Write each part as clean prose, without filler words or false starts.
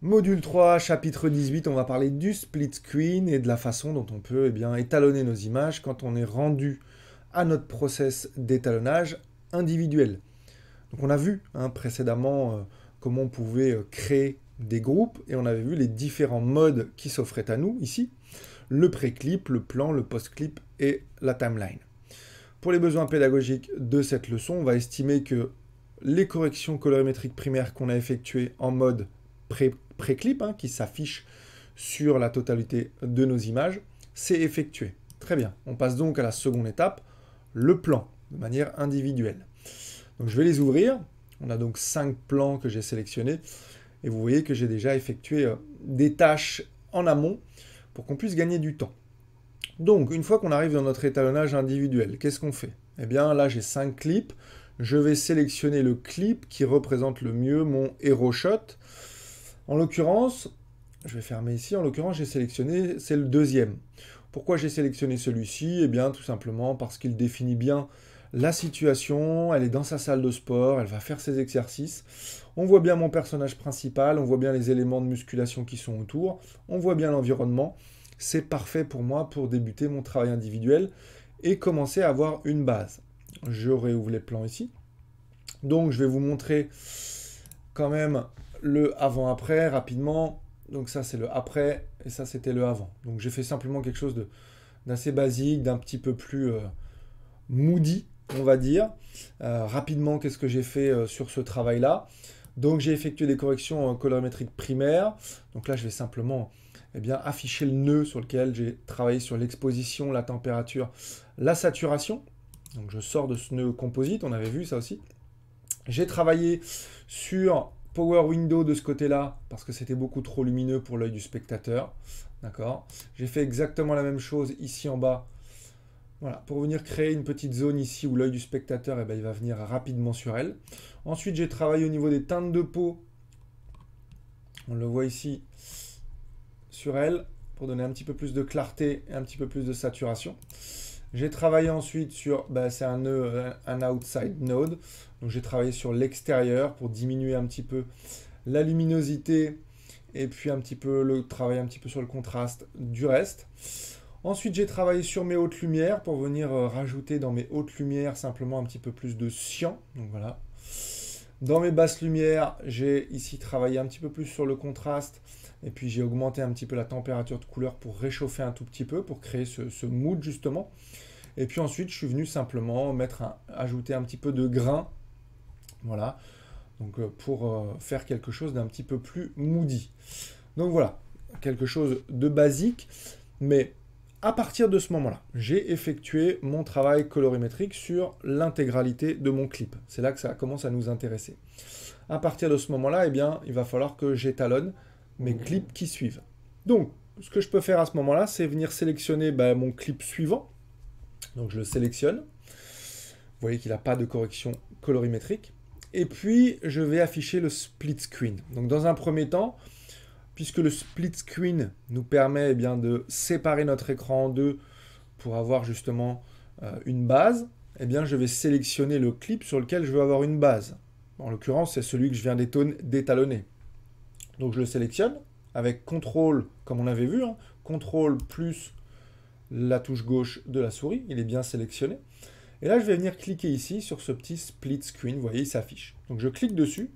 Module 3, chapitre 18, on va parler du split screen et de la façon dont on peut étalonner nos images quand on est rendu à notre process d'étalonnage individuel. Donc on a vu précédemment comment on pouvait créer des groupes et on avait vu les différents modes qui s'offraient à nous ici, le pré-clip, le plan, le post-clip et la timeline. Pour les besoins pédagogiques de cette leçon, on va estimer que les corrections colorimétriques primaires qu'on a effectuées en mode pré-clip, qui s'affiche sur la totalité de nos images, c'est effectué. Très bien. On passe donc à la seconde étape, le plan, de manière individuelle. Donc je vais les ouvrir. On a donc 5 plans que j'ai sélectionnés. Et vous voyez que j'ai déjà effectué des tâches en amont pour qu'on puisse gagner du temps. Donc, une fois qu'on arrive dans notre étalonnage individuel, qu'est-ce qu'on fait? Eh bien, là, j'ai 5 clips. Je vais sélectionner le clip qui représente le mieux mon hero shot. En l'occurrence, je vais fermer ici, en l'occurrence, j'ai sélectionné, c'est le deuxième. Pourquoi j'ai sélectionné celui-ci? Eh bien, tout simplement parce qu'il définit bien la situation, elle est dans sa salle de sport, elle va faire ses exercices. On voit bien mon personnage principal, on voit bien les éléments de musculation qui sont autour, on voit bien l'environnement. C'est parfait pour moi pour débuter mon travail individuel et commencer à avoir une base. Je réouvre les plans ici. Donc je vais vous montrer quand même le avant-après rapidement. Donc ça c'est le après et ça c'était le avant. Donc j'ai fait simplement quelque chose d'assez basique, d'un petit peu plus moody, on va dire. Rapidement, qu'est-ce que j'ai fait sur ce travail-là? Donc j'ai effectué des corrections colorimétriques primaires. Donc là je vais simplement afficher le nœud sur lequel j'ai travaillé sur l'exposition, la température, la saturation. Donc je sors de ce nœud composite, on avait vu ça aussi. J'ai travaillé sur Power Window de ce côté-là, parce que c'était beaucoup trop lumineux pour l'œil du spectateur. D'accord. J'ai fait exactement la même chose ici en bas. Voilà, pour venir créer une petite zone ici où l'œil du spectateur, il va venir rapidement sur elle. Ensuite, j'ai travaillé au niveau des teintes de peau. On le voit ici sur elle, pour donner un petit peu plus de clarté et un petit peu plus de saturation. J'ai travaillé ensuite sur, c'est un nœud, un outside node. Donc j'ai travaillé sur l'extérieur pour diminuer un petit peu la luminosité et puis travailler un petit peu sur le contraste du reste. Ensuite, j'ai travaillé sur mes hautes lumières pour venir rajouter dans mes hautes lumières simplement un petit peu plus de cyan. Donc voilà. Dans mes basses lumières, j'ai ici travaillé un petit peu plus sur le contraste et puis j'ai augmenté un petit peu la température de couleur pour réchauffer un tout petit peu, pour créer ce mood justement. Et puis ensuite, je suis venu simplement ajouter un petit peu de grain. Voilà. Donc pour faire quelque chose d'un petit peu plus moody. Donc voilà, quelque chose de basique, mais à partir de ce moment-là, j'ai effectué mon travail colorimétrique sur l'intégralité de mon clip. C'est là que ça commence à nous intéresser. À partir de ce moment-là, il va falloir que j'étalonne mes clips qui suivent. Donc, ce que je peux faire à ce moment-là, c'est venir sélectionner mon clip suivant. Donc je le sélectionne. Vous voyez qu'il n'a pas de correction colorimétrique. Et puis, je vais afficher le split screen. Donc dans un premier temps, puisque le split screen nous permet de séparer notre écran en deux pour avoir justement une base, je vais sélectionner le clip sur lequel je veux avoir une base. En l'occurrence, c'est celui que je viens d'étalonner. Donc je le sélectionne avec CTRL, comme on avait vu, CTRL plus la touche gauche de la souris, il est bien sélectionné. Et là, je vais venir cliquer ici sur ce petit split screen, vous voyez, il s'affiche. Donc je clique dessus,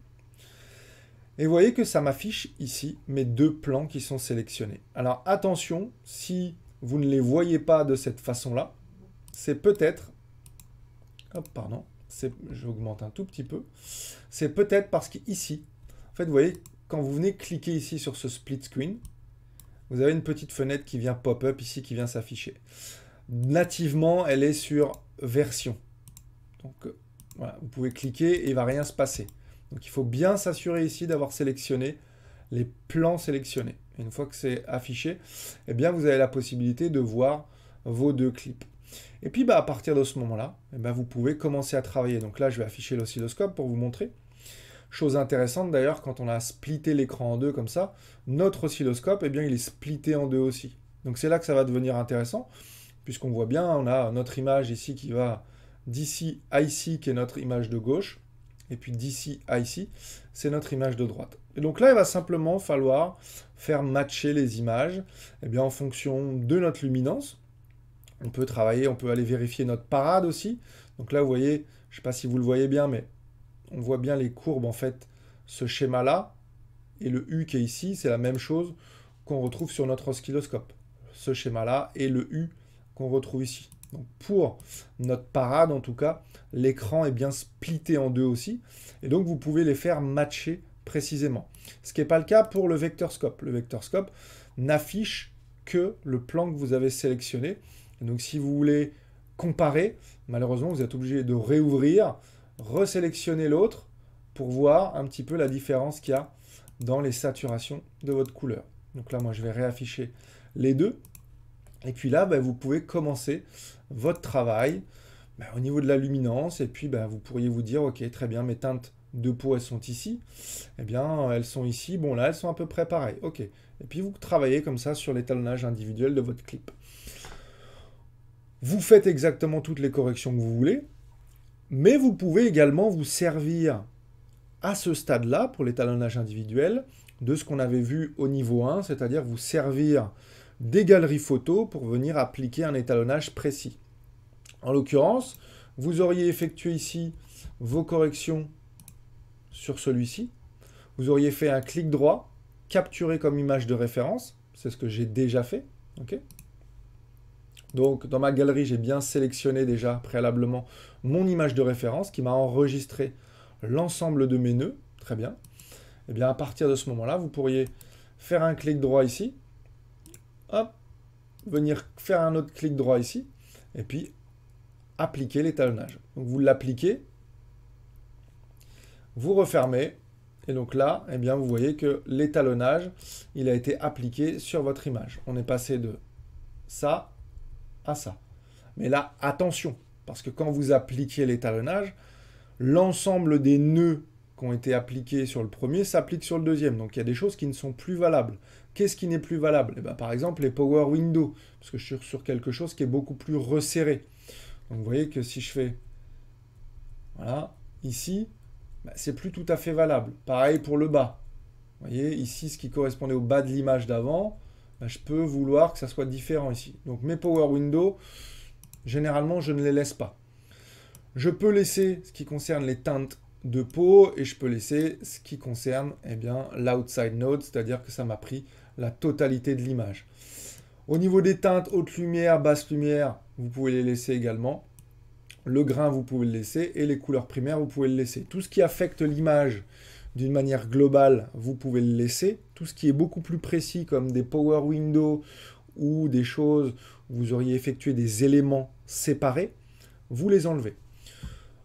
et vous voyez que ça m'affiche ici mes deux plans qui sont sélectionnés. Alors attention, si vous ne les voyez pas de cette façon-là, c'est peut-être... pardon, j'augmente un tout petit peu. C'est peut-être parce qu'ici, en fait, vous voyez, quand vous venez cliquer ici sur ce split screen, vous avez une petite fenêtre qui vient pop-up ici, qui vient s'afficher. Nativement, elle est sur version. Donc voilà, vous pouvez cliquer et il ne va rien se passer. Donc il faut bien s'assurer ici d'avoir sélectionné les plans sélectionnés. Et une fois que c'est affiché, vous avez la possibilité de voir vos deux clips. Et puis à partir de ce moment-là, vous pouvez commencer à travailler. Donc là, je vais afficher l'oscilloscope pour vous montrer. Chose intéressante d'ailleurs, quand on a splitté l'écran en deux comme ça, notre oscilloscope, il est splitté en deux aussi. Donc c'est là que ça va devenir intéressant, puisqu'on voit bien, on a notre image ici qui va d'ici à ici, qui est notre image de gauche, et puis d'ici à ici, c'est notre image de droite. Et donc là, il va simplement falloir faire matcher les images en fonction de notre luminance. On peut travailler, on peut aller vérifier notre parade aussi. Donc là, vous voyez, je ne sais pas si vous le voyez bien, mais on voit bien les courbes, en fait, ce schéma-là, et le U qui est ici, c'est la même chose qu'on retrouve sur notre oscilloscope. Ce schéma-là et le U qu'on retrouve ici. Donc pour notre parade, en tout cas, l'écran est bien splitté en deux aussi, et donc vous pouvez les faire matcher précisément. Ce qui n'est pas le cas pour le vectorscope. Le vectorscope n'affiche que le plan que vous avez sélectionné. Et donc si vous voulez comparer, malheureusement, vous êtes obligé de réouvrir, resélectionner l'autre pour voir un petit peu la différence qu'il y a dans les saturations de votre couleur. Donc là, moi, je vais réafficher les deux. Et puis là, vous pouvez commencer votre travail au niveau de la luminance. Et puis, vous pourriez vous dire, OK, très bien, mes teintes de peau, elles sont ici. Eh bien, elles sont ici. Bon, là, elles sont à peu près pareilles. OK. Et puis, vous travaillez comme ça sur l'étalonnage individuel de votre clip. Vous faites exactement toutes les corrections que vous voulez. Mais vous pouvez également vous servir à ce stade-là, pour l'étalonnage individuel, de ce qu'on avait vu au niveau 1, c'est-à-dire vous servir des galeries photos pour venir appliquer un étalonnage précis. En l'occurrence, vous auriez effectué ici vos corrections sur celui-ci. Vous auriez fait un clic droit, capturé comme image de référence. C'est ce que j'ai déjà fait. Okay. Donc, dans ma galerie, j'ai bien sélectionné déjà préalablement mon image de référence qui m'a enregistré l'ensemble de mes nœuds. Très bien. Et bien, à partir de ce moment-là, vous pourriez faire un clic droit ici. Hop. Venir faire un autre clic droit ici. Et puis, appliquer l'étalonnage. Donc, vous l'appliquez. Vous refermez. Et donc là, eh bien, vous voyez que l'étalonnage, il a été appliqué sur votre image. On est passé de ça à ça. Mais là, attention, parce que quand vous appliquez l'étalonnage, l'ensemble des nœuds qui ont été appliqués sur le premier s'appliquent sur le deuxième. Donc il y a des choses qui ne sont plus valables. Qu'est-ce qui n'est plus valable? Eh bien, par exemple, les power windows, parce que je suis sur quelque chose qui est beaucoup plus resserré. Donc vous voyez que si je fais, voilà, ici, c'est plus tout à fait valable. Pareil pour le bas. Vous voyez, ici, ce qui correspondait au bas de l'image d'avant, je peux vouloir que ça soit différent ici. Donc mes power windows, généralement, je ne les laisse pas. Je peux laisser ce qui concerne les teintes de peau et je peux laisser ce qui concerne l'outside node, c'est-à-dire que ça m'a pris la totalité de l'image. Au niveau des teintes, haute lumière, basse lumière, vous pouvez les laisser également. Le grain, vous pouvez le laisser et les couleurs primaires, vous pouvez le laisser. Tout ce qui affecte l'image d'une manière globale, vous pouvez le laisser. Tout ce qui est beaucoup plus précis, comme des power windows ou des choses où vous auriez effectué des éléments séparés, vous les enlevez.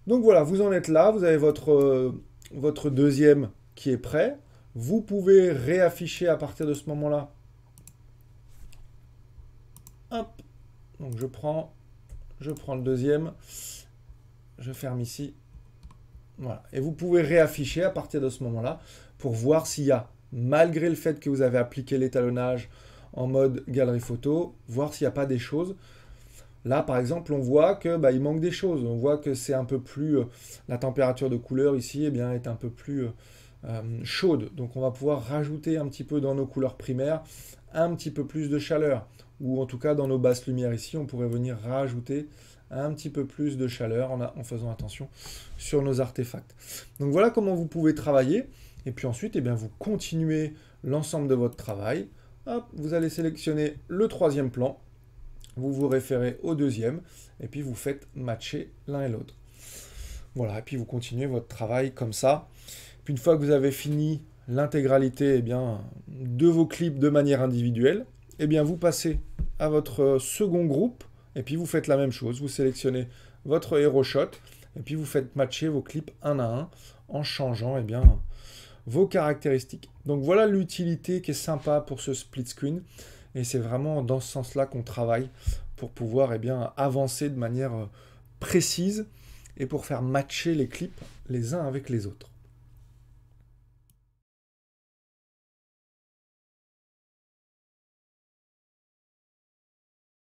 Donc voilà, vous en êtes là, vous avez votre deuxième qui est prêt. Vous pouvez réafficher à partir de ce moment-là. Hop, donc je prends le deuxième, je ferme ici. Voilà. Et vous pouvez réafficher à partir de ce moment-là pour voir s'il y a, malgré le fait que vous avez appliqué l'étalonnage en mode galerie photo, voir s'il n'y a pas des choses. Là, par exemple, on voit que il manque des choses. On voit que c'est un peu plus... la température de couleur ici est un peu plus chaude. Donc on va pouvoir rajouter un petit peu dans nos couleurs primaires un petit peu plus de chaleur. Ou en tout cas, dans nos basses lumières ici, on pourrait venir rajouter un petit peu plus de chaleur en faisant attention sur nos artefacts. Donc voilà comment vous pouvez travailler. Et puis ensuite, vous continuez l'ensemble de votre travail. Hop, vous allez sélectionner le troisième plan. Vous vous référez au deuxième. Et puis vous faites matcher l'un et l'autre. Voilà, et puis vous continuez votre travail comme ça. Puis une fois que vous avez fini l'intégralité de vos clips de manière individuelle, vous passez à votre second groupe. Et puis vous faites la même chose, vous sélectionnez votre hero shot et puis vous faites matcher vos clips un à un en changeant vos caractéristiques. Donc voilà l'utilité qui est sympa pour ce split screen et c'est vraiment dans ce sens-là qu'on travaille pour pouvoir avancer de manière précise et pour faire matcher les clips les uns avec les autres.